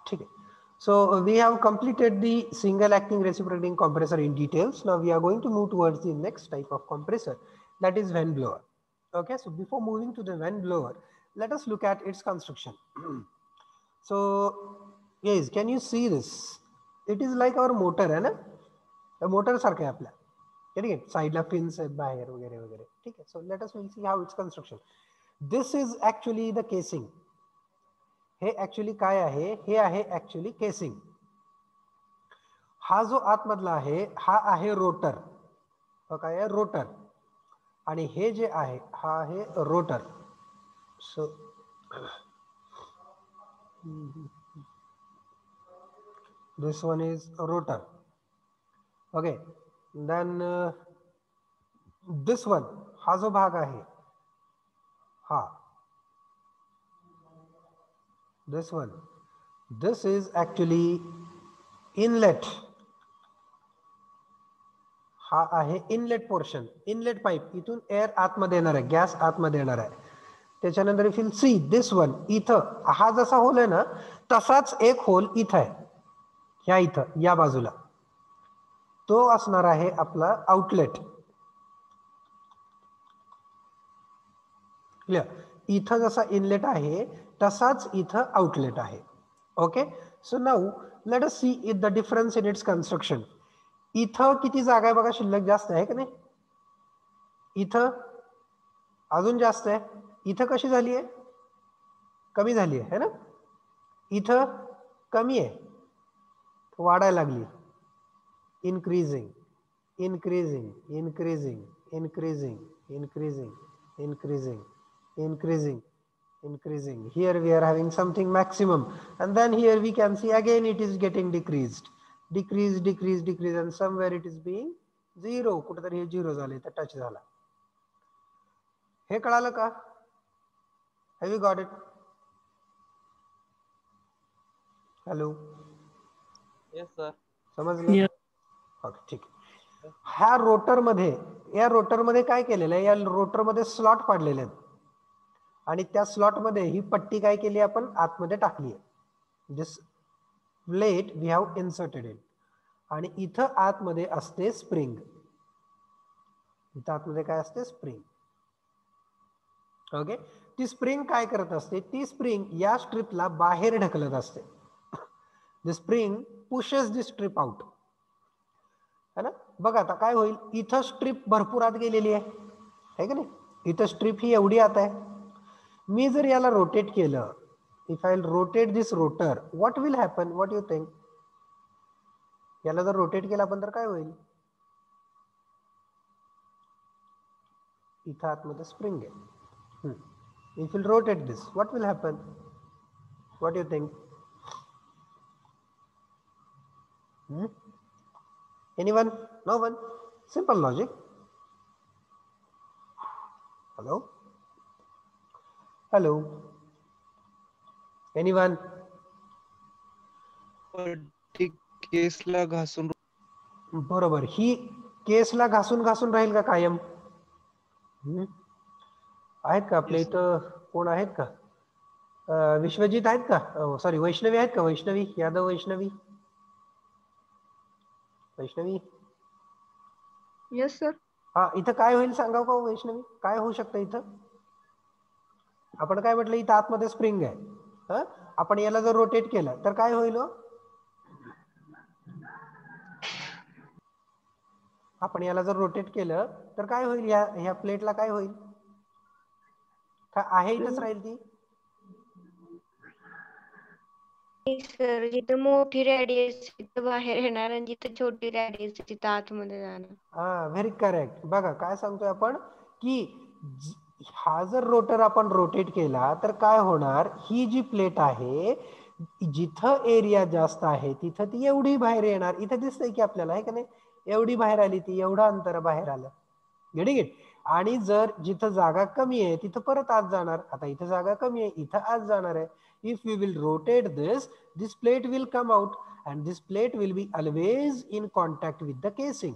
ठीक है. So we have completed the single acting reciprocating compressor in details. Now we are going to move towards the next type of compressor, that is vane blower. Okay, so before moving to the vane blower, let us look at its construction. So guys, can you see this? It is like our motor है ना, motor सारखं आहे आपल्या, ठीक आहे, साईडला fins आहेत बाहेर वगैरे वगैरे, ठीक आहे. So let us will see how it's construction. This is actually the casing. हे ऍक्च्युअली काय आहे, हे आहे ऍक्च्युअली केसिंग. हा जो आतमधला आहे हा आहे रोटर, काय आहे रोटर, आणि हे जे आहे हा आहे rotor. So this one is rotor. Okay, then this one, हा जो भाग आहे हा, this one, this is actually inlet. हा आहे इनलेट पोर्शन, इनलेट पाईप. इथून एअर आतमध्ये येणार आहे, गॅस आतमध्ये येणार आहे. त्याच्यानंतर if you see this one, इथं हा जसा होल आहे ना तसाच एक होल इथं आहे, ह्या इथं या बाजूला, तो असणार आहे आपला आउटलेट. क्लियर? इथं जसा इनलेट आहे तसाच इथं आउटलेट आहे. Okay, so now let us see it the difference in its construction. इथं किती जागा आहे बघा, शिल्लक जास्त आहे का नाही? इथं अजून जास्त आहे. इथं कशी झाली आहे? कमी झाली आहे ना. इथं कमी आहे, वाढायला लागली. Increasing increasing increasing increasing increasing increasing increasing increasing. Here we are having something maximum, and then here we can see again it is getting decreased, decrease decrease decrease, and somewhere it is being zero. कुठेतरी हे zero झाले तर touch झाला. हे कळालं का? Have you got it? Hello? Yes sir. समजलं? Okay, ठीक आहे. ह्या रोटर मध्ये, या रोटर मध्ये काय केलेलं आहे, या रोटर मध्ये स्लॉट पाडलेले आहेत, आणि त्या स्लॉट मध्ये ही पट्टी काय केली आपण आतमध्ये टाकली आहे. This plate we have inserted in, आणि इथं आतमध्ये असते स्प्रिंग. इथं आतमध्ये काय असते? स्प्रिंग. ओके, ती स्प्रिंग काय करत असते? ती स्प्रिंग या स्ट्रिपला बाहेर ढकलत असते. The spring pushes the strip out, है ना. बघा आता काय होईल, इथं स्ट्रिप भरपूर आत गेलेली आहे का नाही, इथं स्ट्रिप ही एवढी आत आहे. मी जर याला रोटेट केलं, if I rotate this rotor, what will happen, what you think? याला जर रोटेट केलं आपण तर काय होईल? इथं आतमध्ये स्प्रिंग आहे. If will rotate this, what will happen, what you think? Anyone? No one? Simple logic. Hello hello, anyone? केसला घासून. बरोबर, ही केसला घासून घासून राहील का कायम? आहेत का आपल्या इथं कोण आहेत का? विश्वजित आहेत का? सॉरी, वैष्णवी आहेत का? वैष्णवी यादव, वैष्णवी वैष्णवी. Yes sir. हा, इथं काय होईल सांगाव का वैष्णवी? काय होऊ शकतं इथं? आपण काय म्हटलं, इथं आतमध्ये स्प्रिंग आहे. आपण याला जर रोटेट केलं तर काय होईल? आपण याला जर रोटेट केलं तर काय होईल? ह्या प्लेटला काय होईल? आहे इथंच राहील ती? सर, जिथं मोठी रॅडियस तिथं बाहेर येणार, आणि जिथं छोटी रॅडियस तिथं आतमध्ये जाणार. हा, व्हेरी करेक्ट. बघा काय सांगतोय आपण, की हा जर रोटर आपण रोटेट केला तर काय होणार, ही जी प्लेट आहे जिथं एरिया जास्त आहे तिथं ती एवढी बाहेर येणार. इथं दिसतंय की आपल्याला, आहे का नाही, एवढी बाहेर आली, ती एवढं अंतर बाहेर आलं. Get it. आणि जर जिथं जागा कमी आहे तिथं परत आत जाणार. आता इथं जागा कमी आहे, इथं आत जाणार आहे. If we will rotate this plate will come out, and this plate will be always in contact with the casing.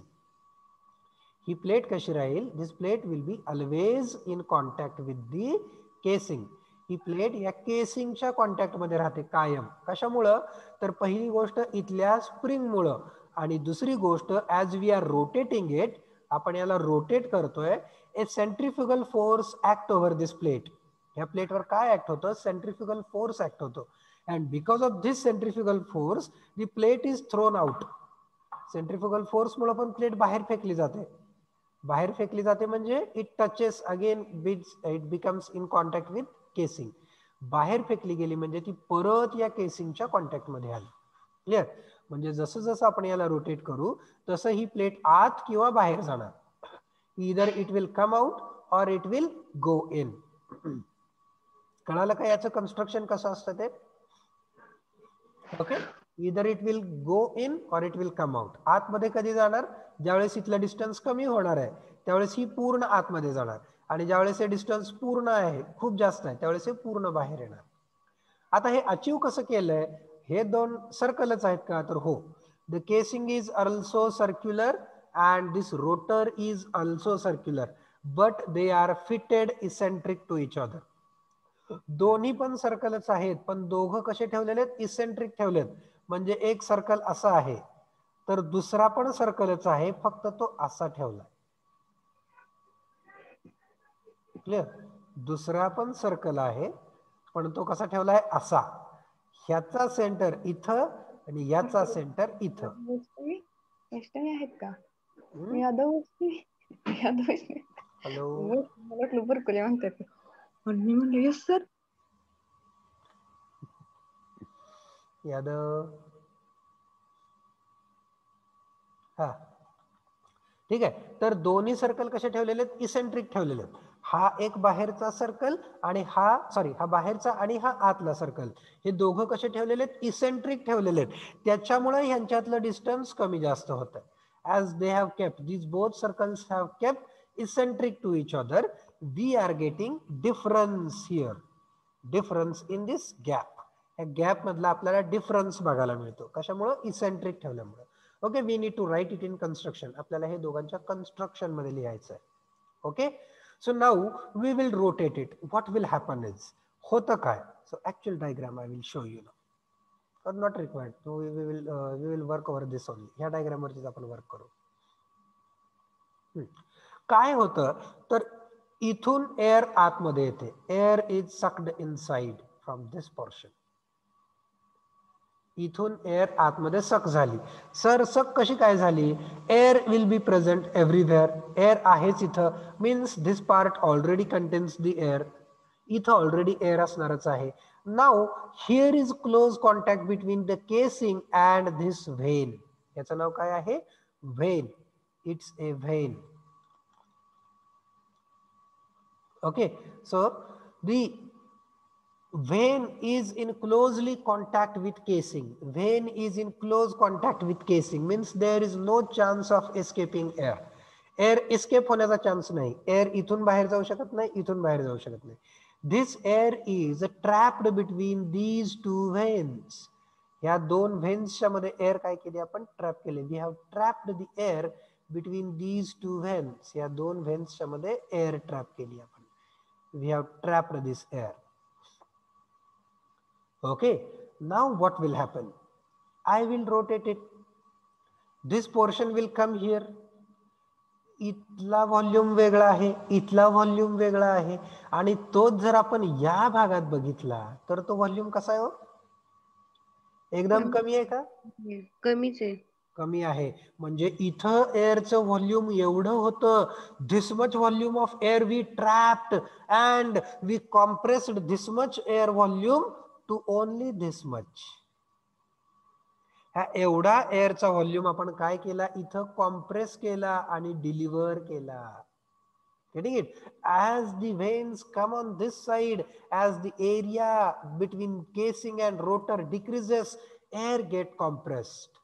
He plate कशी राहील? This plate will be always in contact with the casing. He plate या केसिंगच्या contact मध्ये राहते कायम. कशामुळं? तर पहिली गोष्ट इथल्या स्प्रिंगमुळं, आणि दुसरी गोष्ट as we are rotating it, आपण याला रोटेट करतोय, a centrifugal force act over this plate. या प्लेटवर काय ऍक्ट होतं? सेंट्रिफ्युगल फोर्स ऍक्ट होतो. And because of this centrifugal force the plate is thrown out. Centrifugal force मुळे पण प्लेट बाहेर फेकली जाते. बाहेर फेकली जाते म्हणजे it touches again it becomes in contact with casing. बाहेर फेकली गेली म्हणजे ती परत या केसिंगच्या कॉन्टॅक्ट मध्ये आली. क्लिअर? म्हणजे जसं जसं आपण याला रोटेट करू तसं ही प्लेट आत किंवा बाहेर जाणार. इधर इट विल कम आउट और इट विल गो इन. कळालं का याचं कन्स्ट्रक्शन कसं असतं ते? ओके, इधर इट विल गो इन और इट विल कम आउट. आतमध्ये कधी जाणार? ज्यावेळेस इथलं डिस्टन्स कमी होणार आहे त्यावेळेस ही पूर्ण आतमध्ये जाणार, आणि ज्यावेळेस हे डिस्टन्स पूर्ण आहे, खूप जास्त आहे, त्यावेळेस हे पूर्ण बाहेर येणार. आता हे अचीव कसं केलंय? हे दोन सर्कलच आहेत का? तर हो. The casing is also circular and this rotor is also circular, but they are fitted eccentric to each other. दोन्ही पण सर्कलच आहेत, पण दोघं कसे ठेवलेले आहेत? इसेंट्रिक ठेवलेत. म्हणजे एक सर्कल असा आहे तर दुसरा पण सर्कलच आहे, फक्त तो असा ठेवला. क्लिअर? दुसरा पण सर्कल आहे पण तो कसा ठेवलाय? असा. ह्याचा सेंटर इथं आणि याचा सेंटर इथं. आहेत का? यादव हॅलो, मला बुरकुले म्हणतात. मी म्हणलं येस सर. यादव. हा, ठीक आहे. तर दोन्ही सर्कल कसे ठेवलेले आहेत? इसेंट्रिक ठेवलेले आहेत. हा एक बाहेरचा सर्कल आणि हा बाहेरचा आणि हा आतला सर्कल, हे दोघं कसे ठेवलेले आहेत? इसेंट्रिक ठेवलेले आहेत. त्याच्यामुळे ह्यांच्यातलं डिस्टन्स कमी जास्त होत आहे. As they have kept these both circles have kept eccentric to each other, we are getting difference here, difference in this gap. या गॅप मधला आपल्याला डिफरन्स बघायला मिळतो. कशामुळे? इसेंट्रिक ठेवल्यामुळे. Okay, we need to write it in construction. आपल्याला हे दोघांच्या कन्स्ट्रक्शन मध्ये लिहायचं आहे. Okay, so now we will rotate it. What will happen is, होतं काय? So actual diagram I will show you now. Or not required. So we will work over this only. ह्या diagram वरतीच आपण work करू. काय होतं तर इथून एअर आतमध्ये येते. Air is sucked inside from this portion. इथून एअर आतमध्ये सक झाली. सर सक कशी काय झाली? Air will be present everywhere. Air आहेच इथं, means this part already contains the air. इथं ऑलरेडी एअर असणारच आहे. Now here is close contact between the casing and this when. याचं नाव काय आहे? When. It's a when. Okay, so the vein is in closely contact with casing. Vein is in close contact with casing means there is no chance of escaping air. Air escape होण्याचा chance नाही. Air इथून बाहेर जाऊ शकत नाही, इथून बाहेर जाऊ शकत नाही. This air is trapped between these two veins. या दोन व्हेन्सच्या मध्ये एअर काय केली? आपण ट्रॅप केले. We have trapped the air between these two vanes. या दोन व्हेन्सच्या मध्ये एअर ट्रॅप केली आपण. We have trapped this air. Okay, now what will happen? I will rotate it. This portion will come here. इथला volume वेगळा आहे, इथला व्हॉल्यूम वेगळा आहे, आणि तोच जर आपण या भागात बघितला तर तो व्हॉल्यूम कसा आहे? हो, एकदम कमी आहे का? कमीच आहे. कमी आहे. म्हणजे इथं एअरचं व्हॉल्यूम एवढं होतं. This much volume of air we trapped and we compressed this much air volume to only this much. ह्या एवढा एअरचा व्हॉल्यूम आपण काय केला? इथं कॉम्प्रेस केला आणि डिलिव्हर केला. Getting it? As the veins come on this side, as the area between casing and rotor decreases, air get compressed.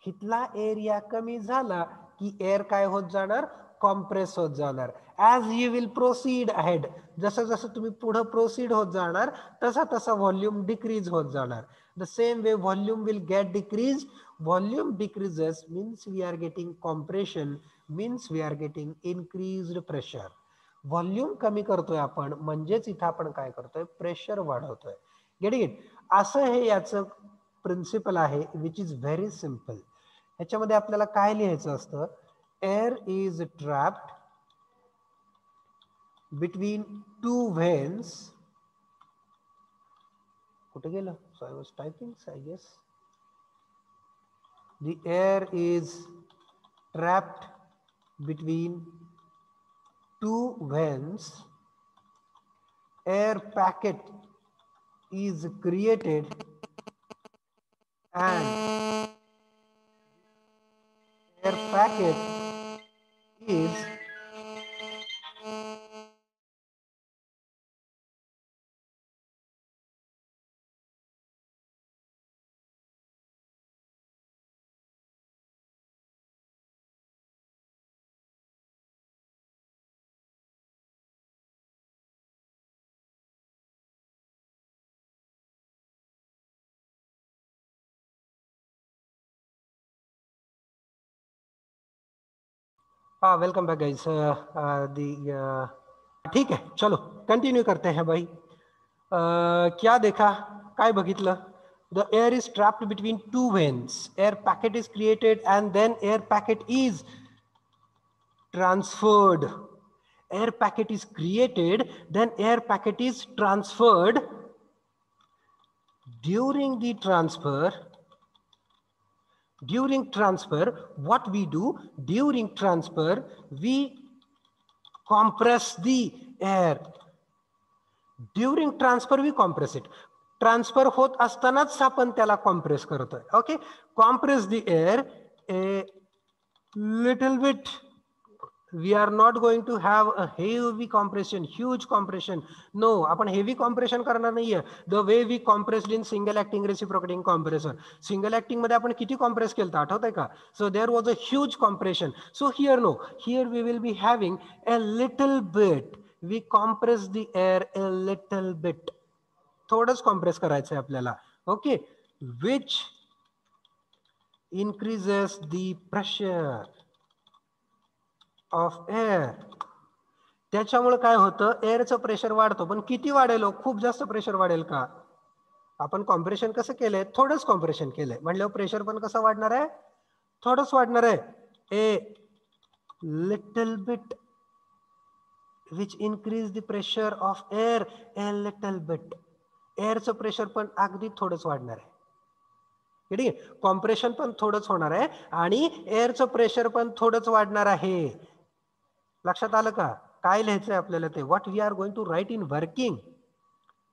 इथला एरिया कमी झाला की एअर काय होत जाणार? कॉम्प्रेस होत जाणार. As you will proceed ahead, जसं जसं तुम्ही पुढे प्रोसीड होत जाणार तसा तसा व्हॉल्यूम डिक्रीज होत जाणार. The same way volume will get decrease. Volume decreases means we are getting compression, means we are getting increased pressure. Volume कमी करतोय आपण, म्हणजेच इथं आपण काय करतोय, प्रेशर वाढवतोय. Get it. असं हे याचं प्रिन्सिपल आहे, विच इज व्हेरी सिम्पल. ह्याच्यामध्ये आपल्याला काय लिहायचं असतं, air is trapped between two vanes. कुठे गेलं? So I was typing, I guess. The air is trapped between two vents. Air packet is created and air packet is welcome back guys. ठीक है, चलो कंटिन्यू करते हैं भाई. क्या देखा, काय बघितलं? The air is trapped between two veins. Air packet is created and then air packet is transferred. Air packet is created, then air packet is transferred. During transfer, what we do? During transfer, we compress the air. During transfer, we compress it. Transfer होत असतानाच आपण त्याला compress करतोय. Okay? Compress the air a little bit. We are not going to have a heavy compression, huge compression. No, आपण heavy compression करणार नाहीये. The way we compressed in single acting reciprocating compressor. Single acting मध्ये आपण किती compress केलं आठवतंय का? So there was a huge compression. So here no, here we will be having a little bit. We compress the air a little bit. थोडंच compress करायचंय आपल्याला. Okay, which increases the pressure of air. त्याच्यामुळे काय होतं, एअरचं pressure वाढतो. पण किती वाढेल? खूप जास्त प्रेशर वाढेल का? आपण कॉम्प्रेशन कसं केलंय? थोडंच कॉम्प्रेशन केलंय म्हणल्यावर प्रेशर पण कसं वाढणार आहे? थोडंच वाढणार आहे. A little bit which increase the pressure of air a little bit. एअरचं प्रेशर पण अगदी थोडंच वाढणार आहे. ठीक आहे, कॉम्प्रेशन पण थोडंच होणार आहे आणि एअरचं प्रेशर पण थोडंच वाढणार आहे. लक्षात आलं का? काय लिहायचंय आपल्याला ते? What we are going to write in working.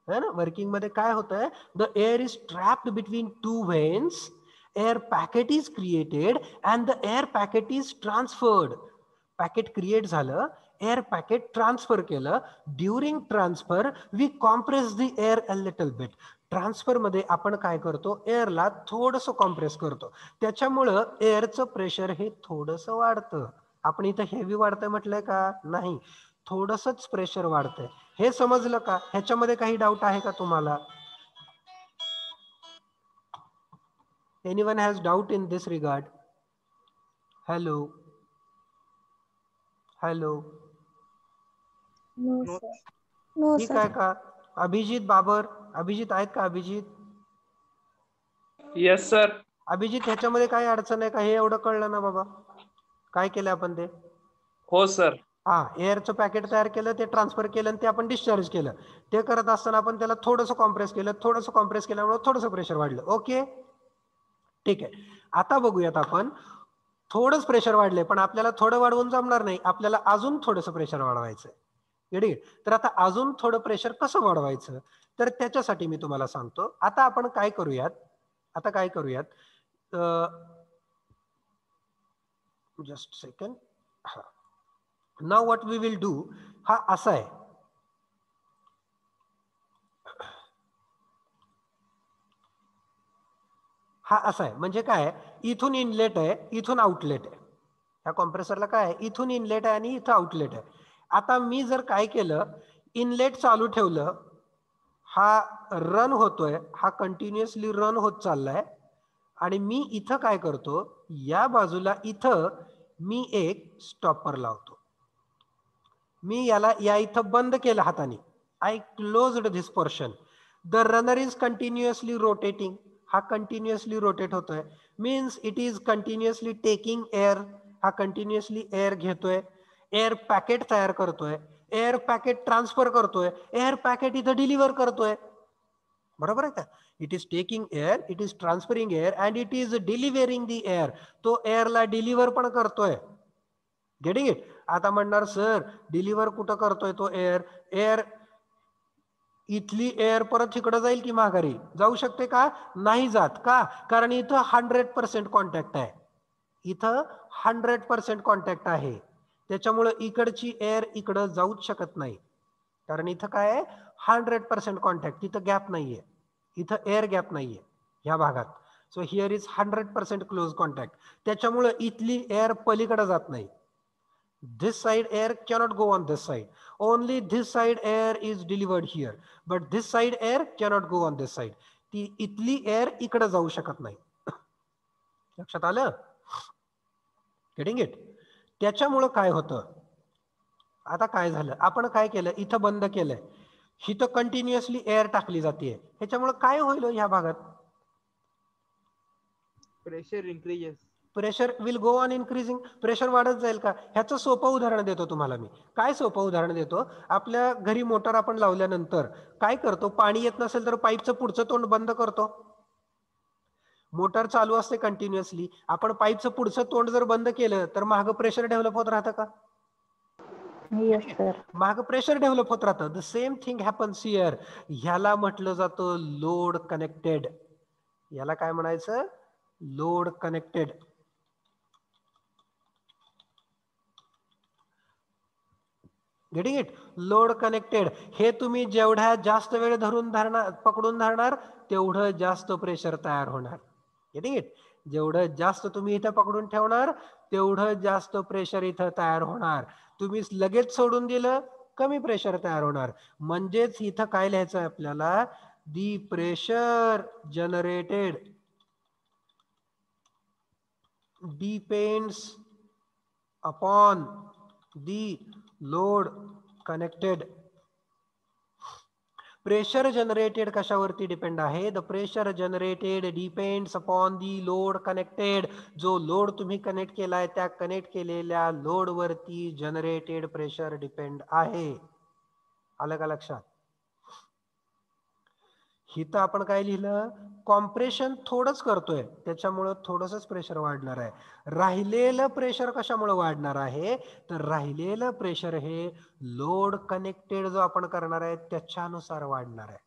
है ना, वर्किंग मध्ये काय होतंय? The air is trapped between two vanes. Air packet is created and the air packet is transferred. Packet create झालं, एअर पॅकेट ट्रान्सफर केलं. During transfer we compress the air a little bit. Transfer मध्ये आपण काय करतो? एअरला थोडंसं compress करतो. त्याच्यामुळं एअरचं pressure हे थोडंसं वाढतं. आपण इथं हेवी वाढतंय म्हटलंय का? नाही, थोडंसंच प्रेशर वाढतंय. हे समजलं का? ह्याच्यामध्ये काही डाऊट आहे का तुम्हाला? Anyone has doubt in this regard? Hello hello. No sir. No ठीक सर. आहे का? अभिजित बाबर, अभिजित आहेत का? Abhijit, yes sir. अभिजित ह्याच्यामध्ये काही अडचण आहे का? हे एवढं कळलं ना बाबा? काय केलं आपण ते? हो सर. हा, एअरचं पॅकेट तयार केलं, ते ट्रान्सफर केलं आणि ते आपण डिस्चार्ज केलं. ते करत असताना आपण त्याला थोडंसं कॉम्प्रेस केलं. थोडंसं कॉम्प्रेस केल्यामुळे थोडंसं प्रेशर वाढलं. ओके, ठीक आहे. आता बघूयात आपण. थोडंच प्रेशर वाढले, पण आपल्याला थोडं वाढवून जमणार नाही. आपल्याला अजून थोडंसं प्रेशर वाढवायचं. रेडी? तर आता अजून थोडं प्रेशर कसं वाढवायचं? तर त्याच्यासाठी मी तुम्हाला सांगतो. आता आपण काय करूयात? Just second. हा, now what we will do. हा असा आहे, हा असा आहे. म्हणजे काय? इथून इनलेट आहे, इथून आउटलेट आहे. ह्या कॉम्प्रेसरला काय आहे? इथून इनलेट आहे आणि इथं आउटलेट आहे. आता मी जर काय केलं, इनलेट चालू ठेवलं, हा रन होतोय, हा कंटिन्युअसली रन होत चाललाय. आणि मी इथं काय करतो, या बाजूला इथं मी एक स्टॉपर लावतो. मी याला या इथं बंद केलं हाताने. I closed this portion. The runner is continuously rotating. हा कंटिन्युअसली रोटेट होतोय. Means it is continuously taking air. हा कंटिन्युअसली एअर घेतोय. एअर पॅकेट तयार करतोय. एअर पॅकेट ट्रान्सफर करतोय. एअर पॅकेट इथं डिलिव्हर करतोय. बरोबर आहे का? It is taking air, it is transferring air and it is delivering the air. तो एअरला डिलिव्हर पण करतोय. Getting it? आता म्हणणार सर डिलिव्हर कुठं करतोय तो एअर? एअर इथली एअर परत इकडं जाईल की माघारी? जाऊ शकते का? नाही जात. का? कारण इथं 100% कॉन्टॅक्ट आहे. इथं 100% कॉन्टॅक्ट आहे. त्याच्यामुळं इकडची एअर इकडं जाऊच शकत नाही. कारण इथं काय आहे? 100% कॉन्टॅक्ट. तिथं गॅप नाहीये. इथं एअर गॅप नाहीये ह्या भागात. So here is 100% close contact. त्याच्यामुळं इथली एअर पलीकडे जात नाही. This side air cannot go on this side. Only this side air is delivered here. But this side air cannot go on this side. ती इथली एअर इकडे जाऊ शकत नाही. लक्षात आलं? Getting it? त्याच्यामुळं काय होतं? आता काय झालं? आपण काय केलं? इथं बंद केलंय. इथं कंटिन्युअसली एअर टाकली जाते. ह्याच्यामुळे काय होईल ह्या भागात? Pressure increases. Pressure will go on increasing. Pressure वाढत जाईल का? ह्याचं सोपं उदाहरण देतो तुम्हाला मी. काय सोपं उदाहरण देतो? आपल्या घरी मोटर आपण लावल्यानंतर काय करतो? पाणी येत नसेल तर पाईपचं पुढचं तोंड बंद करतो. मोटर चालू असते कंटिन्युअसली. आपण पाईपचं पुढचं तोंड जर बंद केलं तर मागं प्रेशर डेव्हलप होत राहतं का? Yes sir. मागं प्रेशर डेव्हलप होत राहतं. The same thing happens here. ह्याला म्हटलं जातं लोड कनेक्टेड. याला काय म्हणायचं? Load connected. Getting it? Load connected. हे तुम्ही जेवढ्या जास्त वेळ पकडून धरणार तेवढं जास्त प्रेशर तयार होणार. Getting it? जेवढं जास्त तुम्ही इथं पकडून ठेवणार तेवढं जास्त प्रेशर इथं तयार होणार. तुम्ही लगेच सोडून दिलं कमी प्रेशर तयार होणार. म्हणजेच इथं काय लिहायचं आहे आपल्याला? The pressure generated depends upon the load connected. Pressure generated कशावरती डिपेंड आहे? The pressure generated depends upon the load connected. जो लोड तुम्ही कनेक्ट केलाय त्या कनेक्ट केलेल्या लोड वरती जनरेटेड प्रेशर डिपेंड आहे. आलं का लक्षात? इथं आपण काय लिहिलं? कॉम्प्रेशन थोडंच करतोय त्याच्यामुळं थोडंसंच प्रेशर वाढणार आहे. राहिलेलं प्रेशर कशामुळे वाढणार आहे? तर राहिलेलं प्रेशर हे लोड कनेक्टेड जो आपण करणार आहे त्याच्यानुसार वाढणार आहे.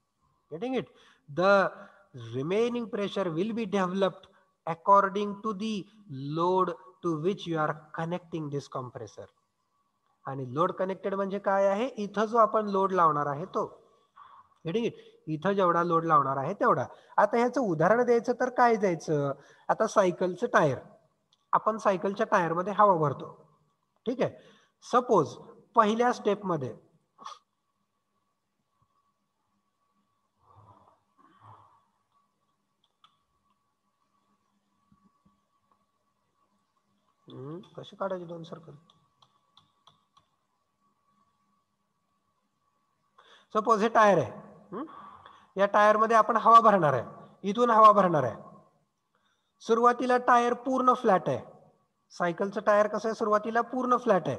Getting it? The remaining pressure will be developed according to the load to which you are connecting this compressor. आणि लोड कनेक्टेड म्हणजे काय आहे? इथं जो आपण लोड लावणार आहे तो. Getting it? इथं जेवढा लोड लावणार आहे तेवढा. आता ह्याचं उदाहरण द्यायचं तर काय द्यायचं? आता सायकलचं टायर. आपण सायकलच्या टायरमध्ये हवा भरतो. ठीक आहे? सपोज पहिल्या स्टेपमध्ये कशी काढायची 2 सर्कल? सपोज हे टायर आहे. या टायरमध्ये आपण हवा भरणार आहे. इथून हवा भरणार आहे. सुरुवातीला टायर पूर्ण फ्लॅट आहे. सायकलचं टायर कसं आहे? सुरुवातीला पूर्ण फ्लॅट आहे.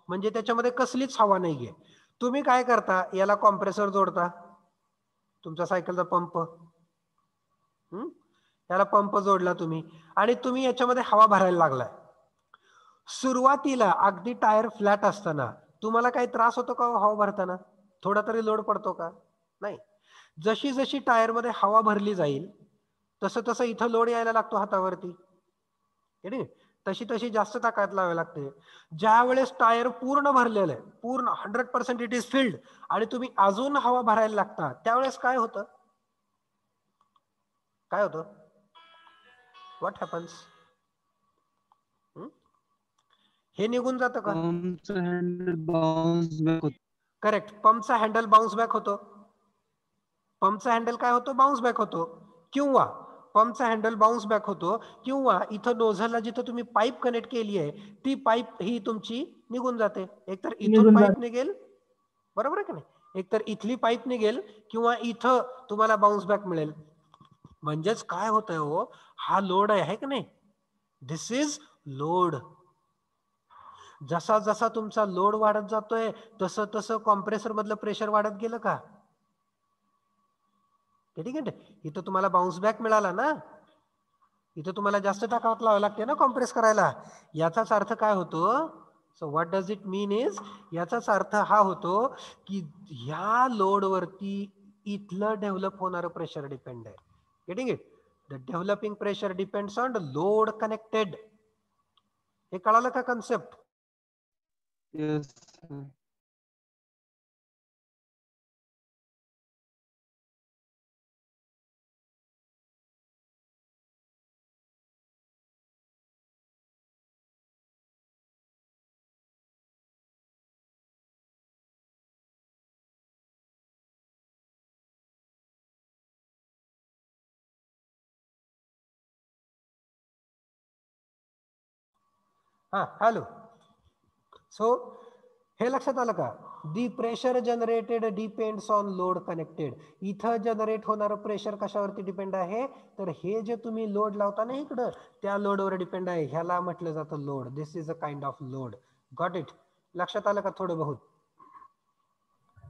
म्हणजे त्याच्यामध्ये कसलीच हवा नाहीये. तुम्ही काय करता? याला कॉम्प्रेसर जोडता. तुमचा सायकलचा पंप. याला पंप जोडला तुम्ही आणि तुम्ही याच्यामध्ये हवा भरायला लागलाय. सुरुवातीला अगदी टायर फ्लॅट असताना तुम्हाला काही त्रास होतो का हवा भरताना? थोडा तरी लोड पडतो का? नाही. जशी जशी टायरमध्ये हवा भरली जाईल तसं तसं इथं लोड यायला लागतो हातावरती. तशी तशी जास्त ताकद लावावी लागते. ज्या वेळेस टायर पूर्ण भरलेलं आहे, पूर्ण 100% इट इज फिल्ड आणि तुम्ही अजून हवा भरायला लागता त्यावेळेस काय होतं? काय होतं? What happens? हे निघून जातं का? पंपचं हँडल बाउन्स बॅक होतं. करेक्ट. पंपचा हँडल बाउन्स बॅक होतो. पंपचा हँडल काय होतो? बाउन्स बॅक होतो. किंवा पंपचा हँडल बाउन्स बॅक होतो, किंवा इथं नोझलला जिथं तुम्ही पाईप कनेक्ट केली आहे ती पाईप ही तुमची निघून जाते. एकतर इथून पाईप निघेल, बरोबर आहे की नाही, एकतर इथली पाईप निघेल किंवा इथं तुम्हाला बाउन्स बॅक मिळेल. म्हणजेच काय होतंय हो, हा लोड आहे की नाही, दिस इज लोड. जसा जसा तुमचा लोड वाढत जातोय तसं तसं कॉम्प्रेसर मधलं प्रेशर वाढत गेलं का? ठीक आहे. इथं तुम्हाला बाउन्स बॅक मिळाला ना, इथं तुम्हाला जास्त टाकावं लावावं लागते ना कॉम्प्रेस करायला. याचाच अर्थ काय होतो, so what does it mean is, याचाच अर्थ हा होतो की ह्या लोड वरती इथलं डेव्हलप होणारं प्रेशर डिपेंड आहे. Getting it? The developing pressure depends on the load connected. हे कळालं का कन्सेप्ट? Yes, sir. हा, हॅलो. सो हे लक्षात आलं का? दी pressure generated depends on load connected. इथं जनरेट होणारं प्रेशर कशावरती डिपेंड आहे, तर हे जे तुम्ही लोड लावता ना इकडं, त्या लोडवर डिपेंड आहे. ह्याला म्हटलं जातं load. This is a kind of load. Got it? लक्षात आलं का थोडं बहुत?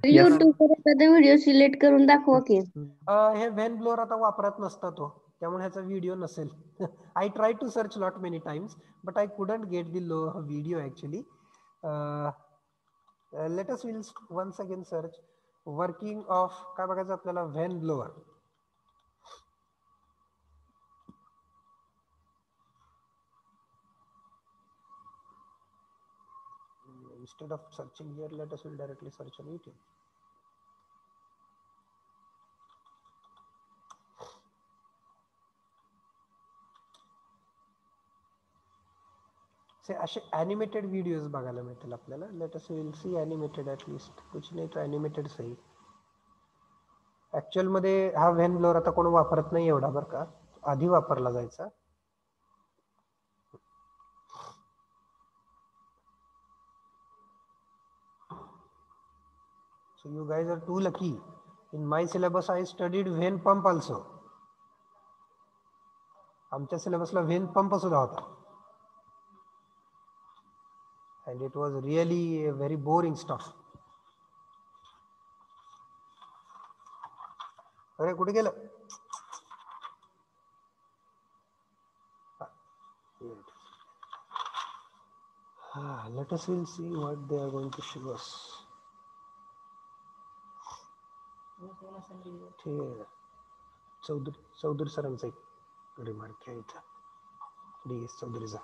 YouTube वर एखादा व्हिडिओ सिलेक्ट करून दाखवा की. हे व्हेन ब्लोअर आता वापरत नसता तो, त्यामुळे ह्याचा व्हिडिओ नसेल. I try to search lot many times but I couldn't get the video actually. Let us will once again search working of, काय बघायचं आपल्याला, vane blower. Instead of searching here, let us will directly search on YouTube. असे animated videos बघायला मिळतील आपल्याला. Late us will see animated at least. कुछ नाही तो ॲनिमेटेड सही. ऍक्च्युअल मध्ये हा व्हेन ब्लोअर आता कोण वापरत नाही एवढा, बरं का, आधी वापरला जायचा. So you guys are too lucky. In my syllabus I studied vane pump also. आमच्या सिलेबसला व्हेन पंप सुद्धा होता. And it was really a very boring stuff. अरे कुठे गेलं? Let us will see what they are going to show us. ठीक आहे. चौधरी सरांचा एक रिमार्क आहे इथं. DS चौधरीचा.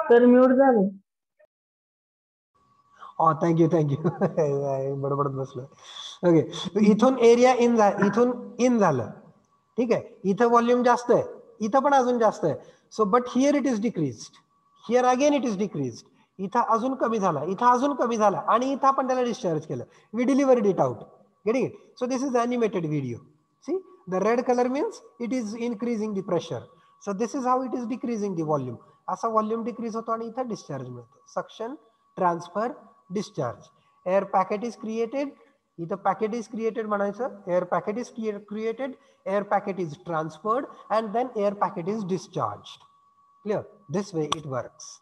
तर म्यूट झालं. थँक्यू. बडबडत बसलो. ओके, इथून एरिया इथून इन झालं. ठीक आहे, इथं व्हॉल्यूम जास्त आहे, इथं पण अजून जास्त आहे. So but here it is decreased, here again it is decreased. इथं अजून कमी झाला, इथं अजून कमी झाला, आणि इथं आपण त्याला डिस्चार्ज केलं. We delivered it out. Getting it? So this is animated video. See, the red colour means it is increasing the pressure. So this is how it is decreasing the volume. असा volume decrease होतो आणि इथं discharge मिळतो. Suction, transfer, discharge. Air packet is created, इथं packet is created म्हणायचं, air packet is created, air packet is transferred and then air packet is discharged. Clear? This way it works.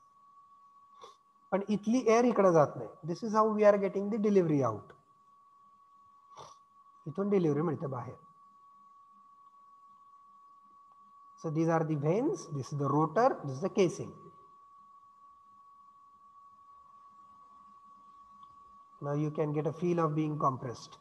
पण इथली air इकडे जात नाही. This is how we are getting the delivery out. इथून delivery मिळते बाहेर. So these are the vanes, this is the rotor, this is the casing. Now you can get a feel of being compressed.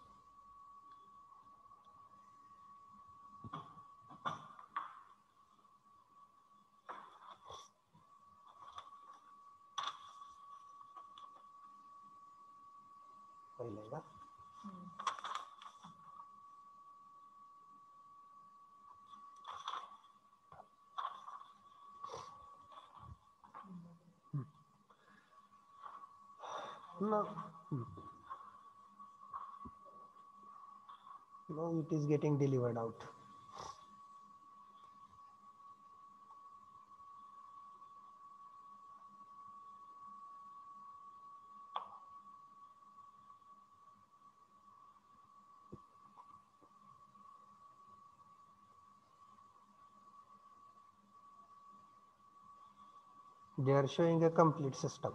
No. No, it is getting delivered out. They are showing a complete system.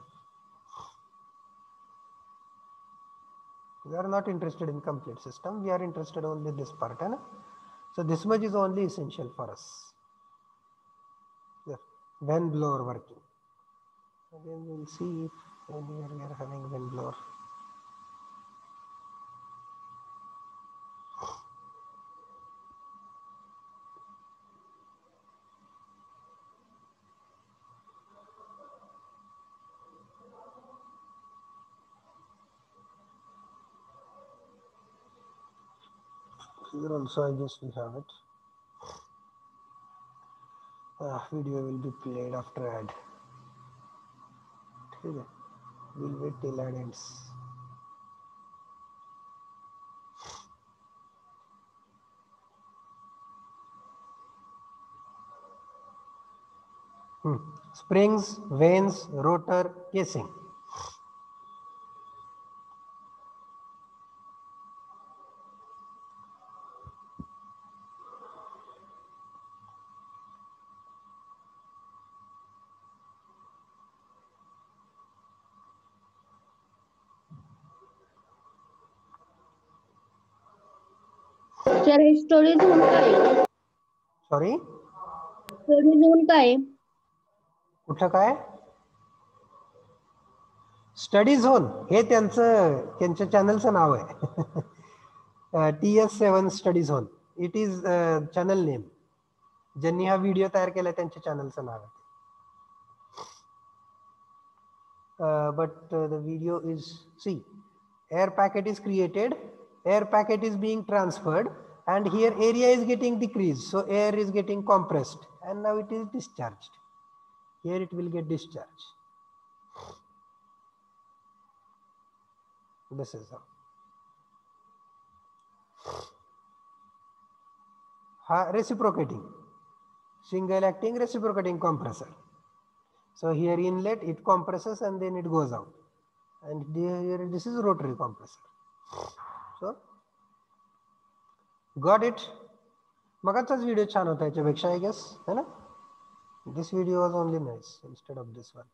We are not interested in complete system. We are interested only this part. Hai na? So this much is only essential for us. Yeah. Vane blower working. Again we will see if we are having vane blower. Here also I guess we have it. Video will be played after ad. Okay. We'll wait till ad ends. Springs, vanes, rotor, casing. Sir हे storage zone काय आहे? Sorry, storage zone काय आहे? कुठलं काय? Study zone हे त्यांच्या चॅनलचं नाव आहे. TS7 study zone. It is channel name. ज्यांनी हा व्हिडिओ तयार केला त्यांच्या चॅनलचं नाव आहे. But the video is, see, air packet is created, air packet is being transferred, and here area is getting decreased, so air is getting compressed, and now it is discharged. Here it will get discharged. This is how. Reciprocating, single acting reciprocating compressor. So here inlet, it compresses and then it goes out, and here this is rotary compressor. So got it? मगाचाच video छान होता याच्यापेक्षा, I guess, है ना? This video was only nice instead of this one.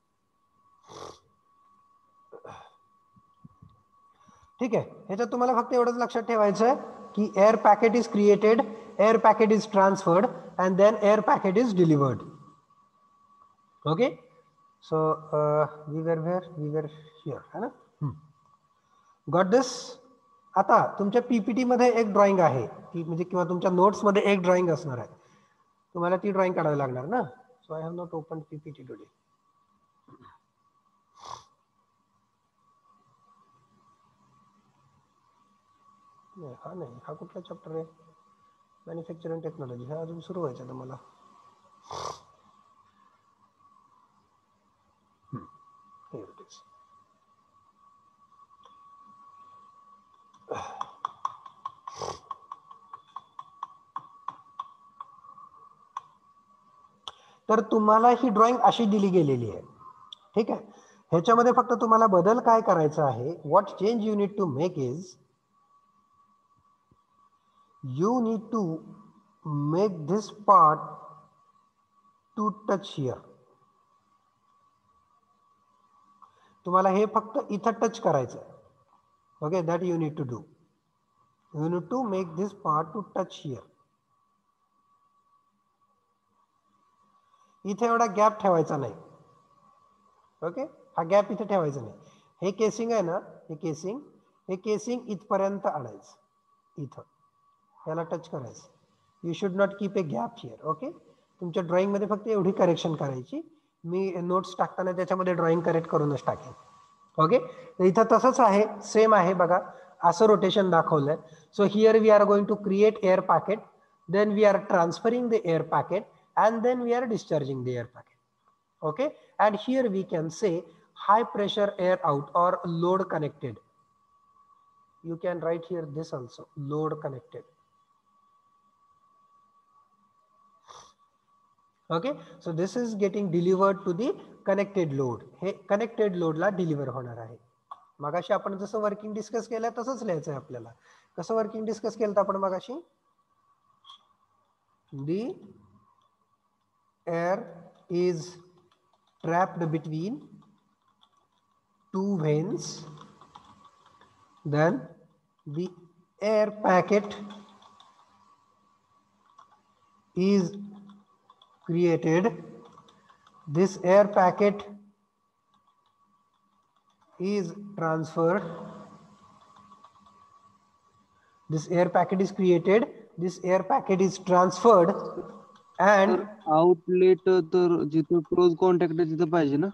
ठीक आहे, ह्याच्यात तुम्हाला फक्त एवढंच लक्षात ठेवायचं आहे की air packet is created, air packet is transferred and then air packet is delivered. Okay, so we were here, है ना? Got this? आता तुमच्या पीपीटी मध्ये एक ड्रॉइंग आहे ती, म्हणजे किंवा तुमच्या नोट्स मध्ये एक ड्रॉइंग असणार आहे. तुम्हाला ती ड्रॉइंग काढावी लागणार ना. So I have not open PPT today. हा नाही, हा कुठला चॅप्टर आहे? Manufacturing technology. हा अजून सुरू व्हायचं आहे मला. Here it is. तर तुम्हाला ही ड्रॉइंग अशी दिली गेलेली आहे. ठीक आहे, ह्याच्यामध्ये फक्त तुम्हाला बदल काय करायचा आहे, what change you need to make is, you need to make this part to touch here. तुम्हाला हे फक्त इथं टच करायचं. Okay, that you need to do. You need to make this part to touch here. इथे एवढा gap ठेवायचा नाही. Okay, हा गॅप इथे ठेवायचा नाही. हे केसिंग आहे ना, हे केसिंग इथपर्यंत आणायचं, इथं याला टच करायचं. You should not keep a gap here. Okay, तुमच्या ड्रॉइंग मध्ये फक्त एवढी करेक्शन करायची. मी नोट्स टाकताना त्याच्यामध्ये ड्रॉइंग करेक्ट करूनच टाकेन. ओके, इथं तसंच आहे, सेम आहे बघा, असं रोटेशन दाखवलंय. So here we are going to create air packet, then we are transferring the air packet and then we are discharging the air packet. Okay, and here we can say high pressure air out or load connected. You can write here this also, load connected. Okay, so this is getting delivered to the connected load. हे connected load ला deliver होणार आहे. मगाशी आपण जसं working discuss केलं तसंच लिहायचं आहे आपल्याला. कसं वर्किंग डिस्कस केलं तर आपण मगाशी, the air is trapped between two vanes, then the air packet is created. This air packet is transferred. This air packet is created. This air packet is transferred. And outlet तर जिथं close contact आहे तिथं पाहिजे ना.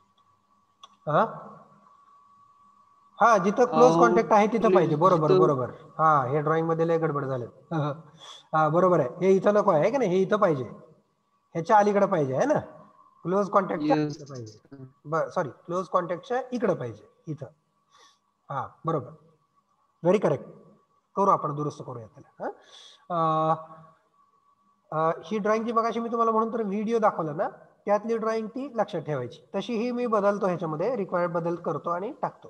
हा, जिथं close contact आहे तिथं पाहिजे. बरोबर जिथं- बरोबर. हा, हे ड्रॉइंग मध्ये लय गडबड झाले. हा बरोबर आहे, हे इथं नको आहे की नाही, हे इथं पाहिजे, ह्याच्या अलीकडे पाहिजे आहे ना. क्लोज कॉन्टॅक्टच्या Yes. इकडे पाहिजे. सॉरी, क्लोज कॉन्टॅक्टच्या इकडे पाहिजे, इथं. हा बरोबर, व्हेरी करेक्ट. करू आपण, दुरुस्त करूया त्याला. ही ड्रॉइंग जी बघाशी मी तुम्हाला म्हणून तर व्हिडिओ दाखवला ना, त्यातली ड्रॉइंग ती लक्षात ठेवायची. तशी ही मी बदलतो, ह्याच्यामध्ये रिक्वायर्ड बदल करतो आणि टाकतो.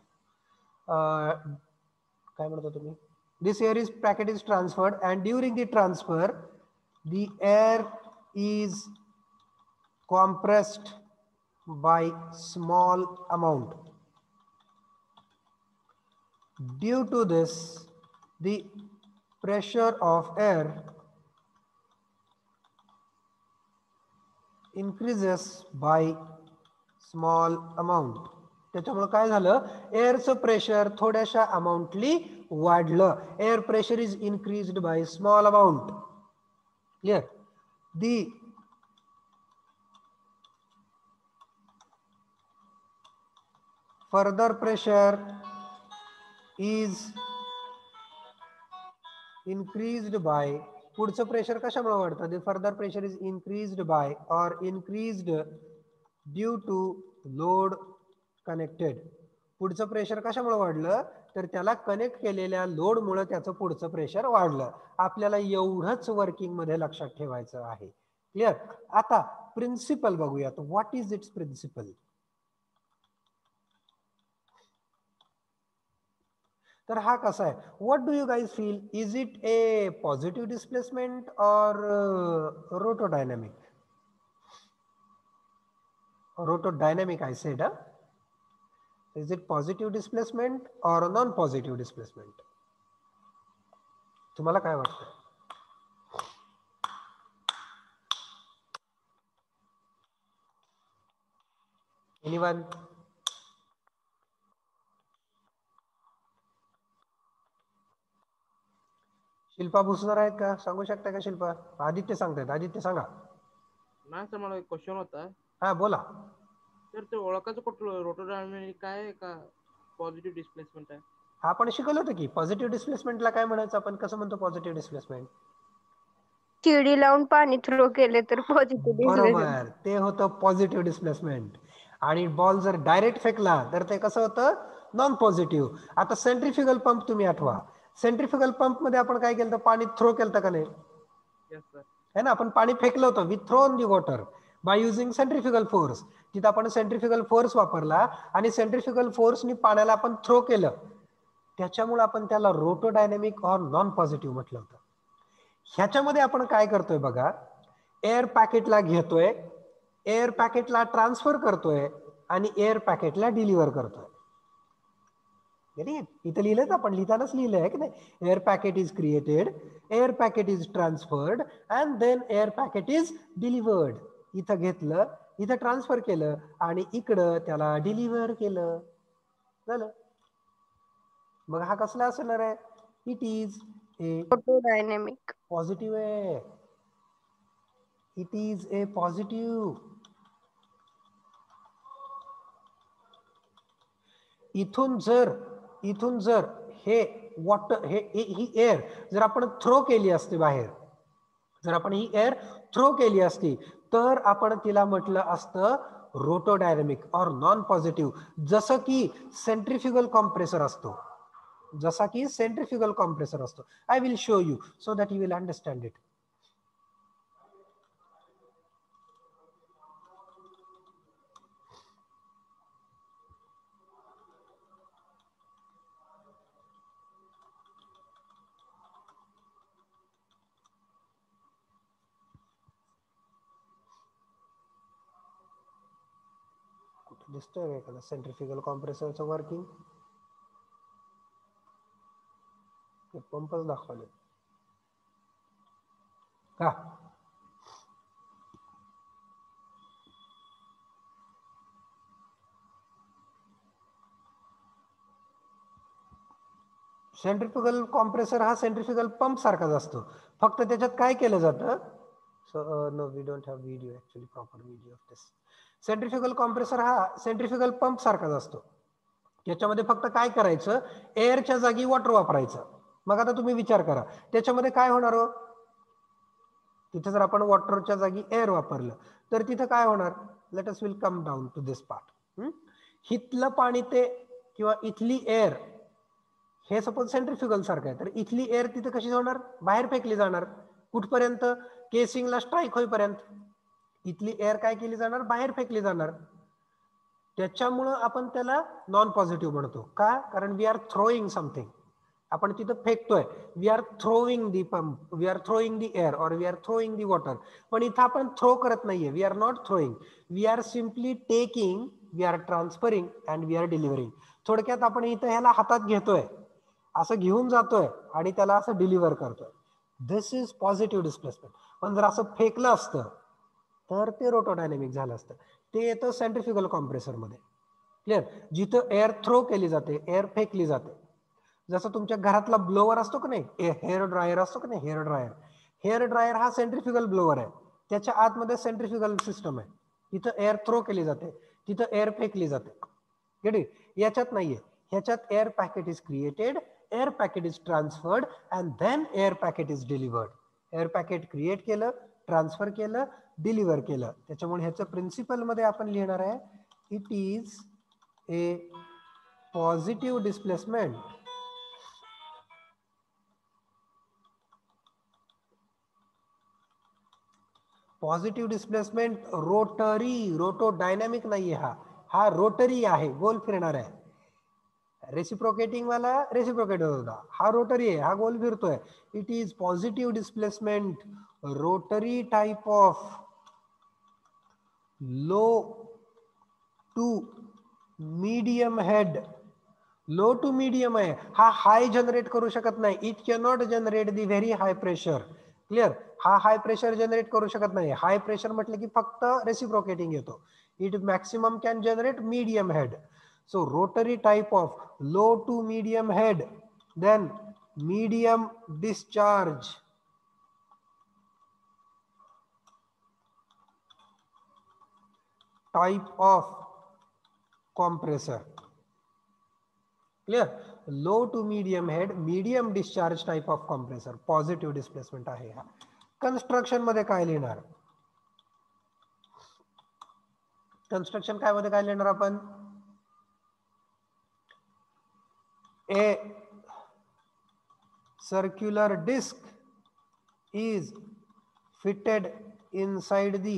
काय म्हणतो तुम्ही, this air is packet is transferred and during the transfer the air is compressed by small amount. Due to this, the pressure of air increases by small amount. त्याच्यामुळे काय झालं, एअरचं प्रेशर थोड्याशा अमाऊंटली वाढलं. Air pressure is increased by small amount. Clear. The further pressure is increased by, पुढचं pressure कशामुळे वाढतं, the further pressure is increased by or increased due to load connected. पुढचं pressure कशामुळे वाढलं, तर त्याला कनेक्ट केलेल्या लोड मुळे त्याचं पुढचं प्रेशर वाढलं. आपल्याला एवढंच वर्किंग मध्ये लक्षात ठेवायचं आहे. क्लिअर. आता प्रिन्सिपल बघूयात, व्हॉट इज इट्स प्रिन्सिपल. तर हा कसा आहे, what do you guys feel, is it a positive displacement or rotodynamic. Rotodynamic I said. Is it positive displacement or non positive displacement. तुम्हाला काय वाटतं. एनीवन. शिल्पा भुसणार आहेत का, सांगू शकता का शिल्पा. आदित्य सांगतायत, आदित्य सांगा. नाही सर, मला एक क्वेश्चन होता. हा बोला. तर ते ओळखायचं कुठलं, रोटोडायनामिक काय आहे का पॉझिटिव्ह डिस्प्लेसमेंट आहे. हा आपण शिकवलं होतं की पॉझिटिव्ह डिस्प्लेसमेंटला काय म्हणायचं आपण, कसं म्हणतो पॉझिटिव्ह डिस्प्लेसमेंट. शिडी लावून पाणी थ्रो केले तर पॉझिटिव्ह बरोबर, ते होतं पॉझिटिव्ह डिस्प्लेसमेंट. आणि बॉल जर डायरेक्ट फेकला तर ते कसं होतं, नॉन पॉझिटिव्ह. आता सेंट्रिफ्युगल पंप तुम्ही आठवा, सेंट्रिफ्युगल पंप मध्ये आपण काय केलं, पाणी थ्रो केलं का नाही. Yes sir. है ना, आपण पाणी फेकलं होतं, we thrown the water by using centrifugal force. तिथं आपण सेंट्रिफ्युगल फोर्स वापरला आणि सेंट्रिफ्युगल फोर्सनी पाण्याला आपण थ्रो केलं, त्याच्यामुळे आपण त्याला रोटोडायनॅमिक और नॉन पॉझिटिव्ह म्हटलं होतं. ह्याच्यामध्ये आपण काय करतोय बघा, एअर पॅकेटला घेतोय, एअर पॅकेटला ट्रान्सफर करतोय आणि एअर पॅकेटला डिलिव्हर करतोय. इथं लिहिलंच आपण, लिहितानाच लिहिलंय आहे की नाही, air packet is created, air packet is transferred and then air packet is delivered. इथं घेतलं, इथं ट्रान्सफर केलं आणि इकडं त्याला डिलिव्हर केलं, झालं. मग हा कसला असणार आहे? It is a photodynamic. Positive आहे. It is a positive. इथून जर हे वॉटर ही एअर जर आपण थ्रो केली असते बाहेर, जर आपण ही एअर थ्रो केली असती तर आपण तिला म्हटलं असतं रोटोडायनॅमिक और नॉन पॉझिटिव्ह. जसं की सेंट्रिफ्युगल कॉम्प्रेसर असतो, जसा की सेंट्रिफ्युगल कॉम्प्रेसर असतो. I will show you so that you will understand it. दिसतोय का एखादा सेंट्रिफ्युगल कॉम्प्रेसरचं वर्किंग? पंपच दाखवले का? सेंट्रिफ्युगल कॉम्प्रेसर हा सेंट्रिफ्युगल पंप सारखाच असतो, फक्त त्याच्यात काय केलं जातं. So no, we don't have video, actually proper video of this. Centrifugal compressor हा सेंट्रिफ्युगल पंप सारखाच असतो. त्याच्यामध्ये फक्त काय करायचं, एअरच्या जागी वॉटर वापरायचं. मग आता तुम्ही विचार करा त्याच्यामध्ये काय होणार हो? तिथे जर आपण वॉटरच्या जागी एअर वापरलं तर तिथं काय होणार? Let us will come down to this part. हितलं पाणी ते किंवा इथली एअर हे सपोज सेंट्रिफ्युगल सारखं आहे, तर इथली एअर तिथे कशी जाणार? बाहेर फेकली जाणार. कुठपर्यंत? केसिंगला स्ट्राईक होईपर्यंत. इथली एअर काय केली जाणार? बाहेर फेकली जाणार. त्याच्यामुळं आपण त्याला नॉन पॉझिटिव्ह म्हणतो. का? कारण वी आर थ्रोईंग समथिंग. आपण तिथं फेकतोय. We are throwing the pump, we are throwing the air or we are throwing the water. पण इथं आपण थ्रो करत नाहीये. We are not throwing, we are simply taking, we are transferring and we are delivering. थोडक्यात आपण इथं ह्याला हातात घेतोय, असं घेऊन जातोय आणि त्याला असं डिलिव्हर करतोय. दिस इज पॉझिटिव्ह डिस्प्लेसमेंट. पण जर असं फेकलं असतं तर ते रोटोडायनॅमिक झालं असतं. ते येतं सेंट्रिफ्युगल कॉम्प्रेसरमध्ये. क्लिअर? जिथं एअर थ्रो केली जाते, एअर फेकली जाते. जसं तुमच्या घरातला ब्लोअर असतो का नाही, हेअर ड्रायर असतो का नाही, हेअर ड्रायर. हेअर ड्रायर हा सेंट्रिफ्युगल ब्लोअर आहे. त्याच्या आतमध्ये सेंट्रिफ्युगल सिस्टम आहे. तिथं एअर थ्रो केली जाते, तिथं एअर फेकली जाते. याच्यात नाहीये. ह्याच्यात air packet is created, air packet is transferred and then air packet is delivered. Air packet create केलं, ट्रान्सफर केलं, डिलिव्हर केलं. त्याच्यामुळे ह्याचं प्रिन्सिपल मध्ये आपण लिहिणार आहे, it is a positive displacement. Positive displacement rotary, rotodynamic नाहीये. हा रोटरी आहे, गोल फिरणार आहे. रेसिप्रोकेटिंग वाला रेसिप्रोकेट होता, हा रोटरी आहे, हा गोल फिरतोय. It is positive displacement, rotary type of, low to medium head. Low to medium आहे. हा हाय जनरेट करू शकत नाही. It cannot generate the very high pressure. Clear? हा हाय प्रेशर जनरेट करू शकत नाही. हाय प्रेशर म्हटलं की फक्त रेसिप्रोकेटिंग येतो. It maximum can generate medium head. So rotary type of low to medium head, then medium discharge. Type of compressor. Clear? Low to medium head, medium discharge type of compressor. Positive displacement आहे हा. Construction मध्ये काय लिहिणार? Construction काय मध्ये काय लिहिणार आपण? A circular disc is fitted inside the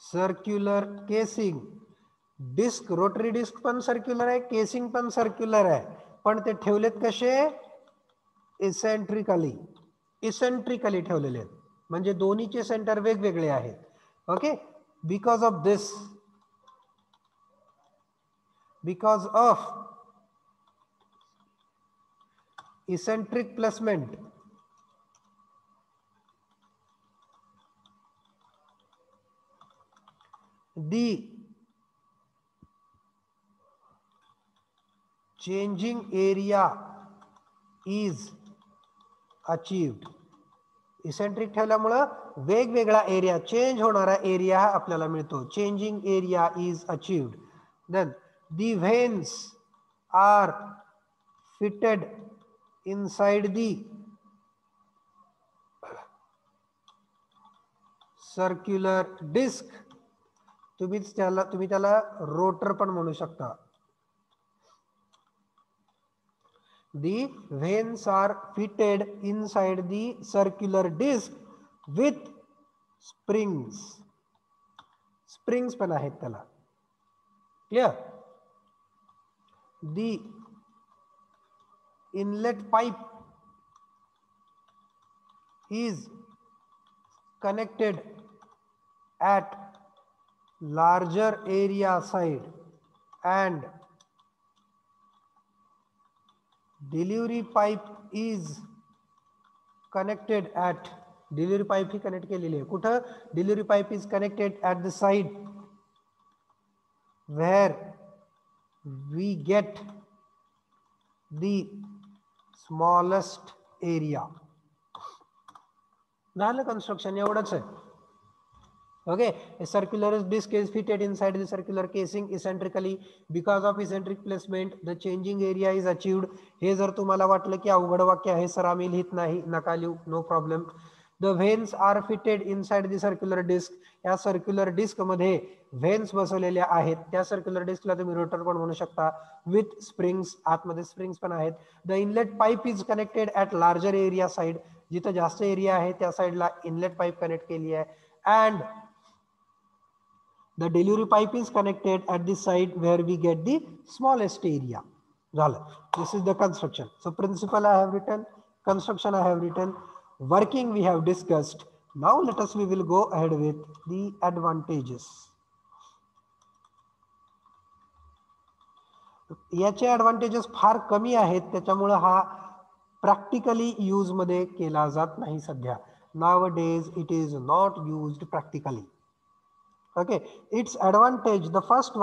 circular casing. Disc, rotary disc पण सर्क्युलर आहे, केसिंग पण सर्क्युलर आहे, पण ते ठेवलेत कसे? इसेंट्रिकली ठेवलेले आहेत, म्हणजे दोन्हीचे सेंटर वेगवेगळे आहेत. Okay, because of eccentric placement, the changing area is achieved. Eccentric ठेवल्यामुळं वेगवेगळा एरिया, चेंज होणारा एरिया हा आपल्याला मिळतो. Changing area is achieved. Then the veins are fitted inside the circular disc. तुम्ही त्याला रोटर पण म्हणू शकता. The veins are fitted inside the circular disc with springs. Springs पण आहेत त्याला. Clear? The inlet pipe is connected at larger area side and delivery pipe is connected at, delivery pipe he connect केलेली आहे. कुठं? delivery pipe is connected at the side where we get the smallest area. झालं construction, एवढंच आहे. Okay, a circular disc is fitted inside the circular casing eccentrically. Because of eccentric placement, the changing area is achieved. हे जर तुम्हाला वाटलं की अवघड वाक्य आहे सर आम्ही लिहित नाही, नका लिहू, no problem. The veins are fitted inside the circular disc. या सर्क्युलर डिस्क मध्ये व्हेन्स बसवलेल्या आहेत. त्या सर्क्युलर डिस्कला तुम्ही रोटर पण म्हणू शकता. विथ स्प्रिंग्स, आतमध्ये स्प्रिंग्स पण आहेत. The inlet pipe is connected at larger area side. जिथं जास्त एरिया आहे त्या साईडला इनलेट पाईप कनेक्ट केली आहे. And the delivery pipe is connected at the side where we get the smallest area. This is the construction. So principle I have written, construction I have written, working we have discussed. Now we will go ahead with the advantages. याचे advantages फार कमी आहेत, त्याच्यामुळे हा practically use मध्ये केला जात नाही सध्या. Nowadays it is not used practically. Okay, its advantage, the first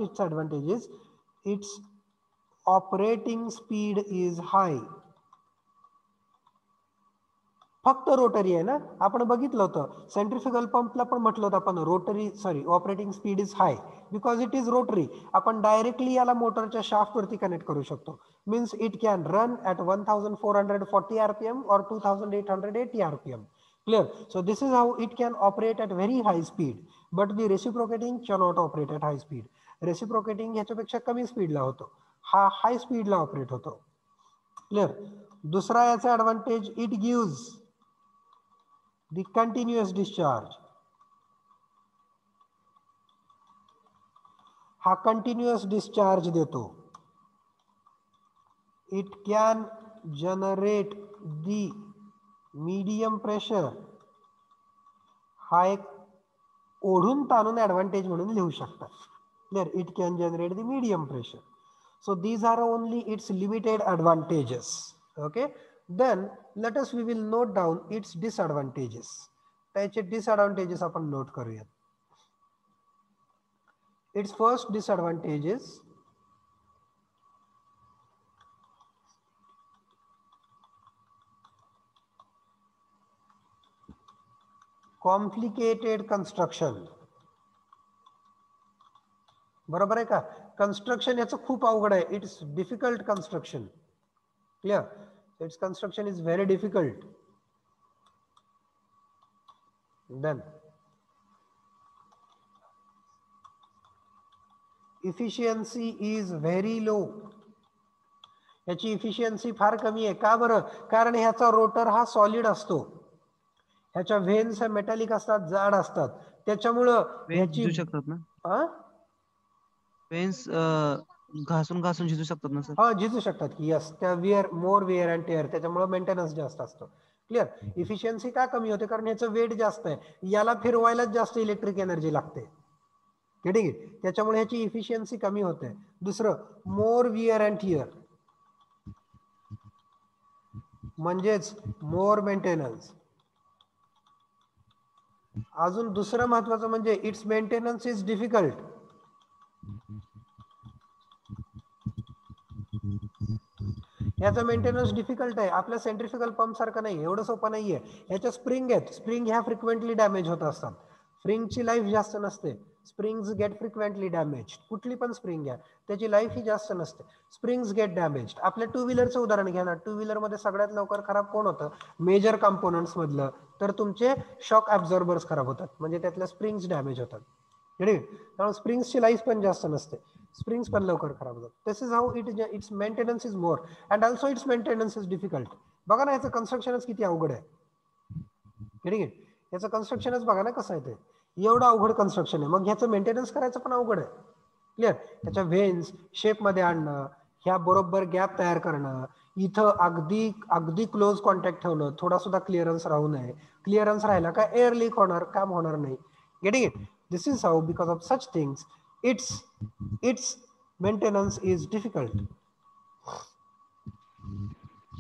its advantage is its operating speed is high. फक्त रोटरी आहे ना, आपण बघितलं होतं सेंट्रिफ्युगल पंपला पण म्हटलं होतं आपण rotary operating speed is hi because it is rotary. आपण डायरेक्टली याला मोटरच्या शाफ्ट वरती कनेक्ट करू शकतो. Means it can run at 1440 RPM or 2880 RPM. Clear? So this is how it can operate at very high speed. But the reciprocating cannot operate at high speed. Reciprocating ह्याच्यापेक्षा कमी स्पीडला होतो, हा हाय स्पीडला operate होतो. Clear? दुसरा याचा advantage, it gives the continuous discharge. हा continuous discharge देतो. It can generate the medium pressure. हा एक ओढून ताणून ऍडव्हान्टेज म्हणून लिहू शकतात. Clear? It can generate the medium pressure. So these are only its limited advantages. Okay, then we will note down its disadvantages. त्याचे disadvantages आपण नोट करूयात. It's first disadvantages, complicated construction. बरोबर आहे का? कन्स्ट्रक्शन याचं खूप अवघड आहे. It's difficult construction. Clear? Its construction is very difficult. Then efficiency is very low. याची इफिशियन्सी फार कमी आहे. का बरं? कारण ह्याचा रोटर हा सॉलिड असतो. ह्याच्या व्हेन्स मेटॅलिक असतात, जाड असतात, त्याच्यामुळं शकतात ना. वेन्स घासून घासून शिजू शकतात ना सर? हा झिजू शकतात की यस, त्या मोर वेअर अँड टेअर, त्याच्यामुळे मेंटेनन्स जास्त असतो. क्लिअर. इफिशियन्सी का कमी होते? कारण याचं वेट जास्त आहे, याला फिरवायलाच जास्त इलेक्ट्रिक एनर्जी लागते. ठीक आहे, त्याच्यामुळे ह्याची इफिशियन्सी कमी होते. दुसरं, मोर विअर अँड टिअर म्हणजेच मोर मेंटेनन्स. अजून दुसरं महत्वाचं म्हणजे इट्स मेंटेनन्स इज डिफिकल्ट. याचा मेंटेनन्स डिफिकल्ट आहे. आपल्या सेंट्रिफ्युगल पंप सारखं नाही, एवढं सोपं नाहीये. याच्या स्प्रिंग आहेत, स्प्रिंग ह्या फ्रिक्वेंटली डॅमेज होत असतात. स्प्रिंगची लाईफ जास्त नसते. Springs get frequently damage. कुठली पण स्प्रिंग घ्या, त्याची लाईफ ही जास्त नसते. Springs get damage. आपल्या टू व्हीलरचं उदाहरण घ्या ना. टू व्हीलर मध्ये सगळ्यात लवकर खराब कोण होतं? मेजर कंपोनंट्स मधलं तर तुमचे शॉक ऍब्झॉर्बर्स खराब होतात, म्हणजे त्यातल्या स्प्रिंग्स डॅमेज होतात. त्यामुळे स्प्रिंग्सची लाईफ पण जास्त नसते, स्प्रिंग्स पण लवकर खराब होतात. This is how its maintenance is more and also its maintenance is difficult. बघा ना, याचं कन्स्ट्रक्शनच किती अवघड आहे. ठीक आहे, याचं कन्स्ट्रक्शनच बघा ना कसं आहे ते. एवढं अवघड कन्स्ट्रक्शन आहे, मग ह्याचं मेंटेनन्स करायचं पण अवघड आहे. क्लिअर. त्याच्या व्हेन्स शेपमध्ये आणणं, ह्या बरोबर गॅप तयार करणं, इथं अगदी अगदी क्लोज कॉन्टॅक्ट ठेवणं, थोडा सुद्धा क्लिअरन्स राहू नये. क्लिअरन्स राहिला का एअर लीक होणार, काम होणार नाही. Getting it? This is how, because of such things it's maintenance is difficult.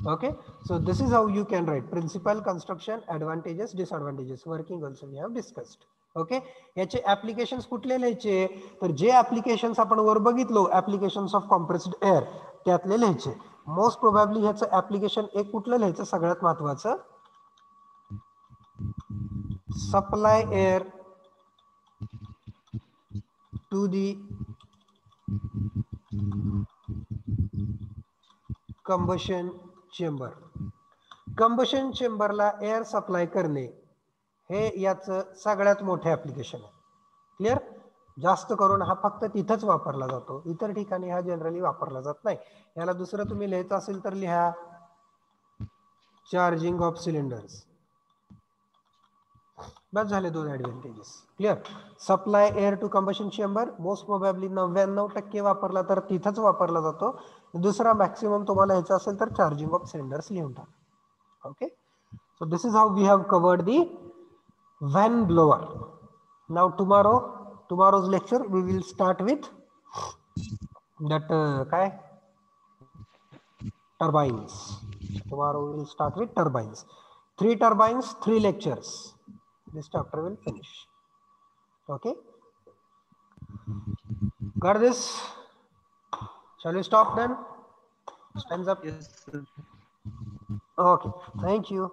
Okay, so this is how you can write principal, construction, advantages, disadvantages, working also we have discussed. Okay, याचे applications कुठले लिहायचे? तर जे applications आपण वर बघितलो, applications of compressed air, त्यातले लिहायचे. मोस्ट प्रोबॅबली ह्याचं ऍप्लिकेशन एक कुठलं लिहायचं? सगळ्यात महत्वाचं, supply air to the combustion chamber. Combustion चेंबरला एअर सप्लाय करणे हे याचं सगळ्यात मोठे ऍप्लिकेशन आहे. क्लिअर. जास्त करून हा फक्त तिथंच वापरला जातो, इतर ठिकाणी हा जनरली वापरला जात नाही. याला दुसरं तुम्ही लिहायचं असेल तर लिहा चार्जिंग ऑफ सिलेंडर्स. बस झाले दोन advantages. Clear. Supply air to combustion chamber most probably 99% वापरला तर तिथंच वापरला जातो. दुसरा मॅक्सिमम तुम्हाला ह्याचा असेल तर चार्जिंग ऑफ सिलेंडर्स लिहून टाका. Okay, so this is how we have covered the vane blower. Now tomorrow's lecture we will start with that काय turbines. Tomorrow we will start with turbines. 3 turbines, 3 lectures. This chapter will finish. Okay, got this? Shall we stop then? Stands up. Yes, sir. Okay, thank you.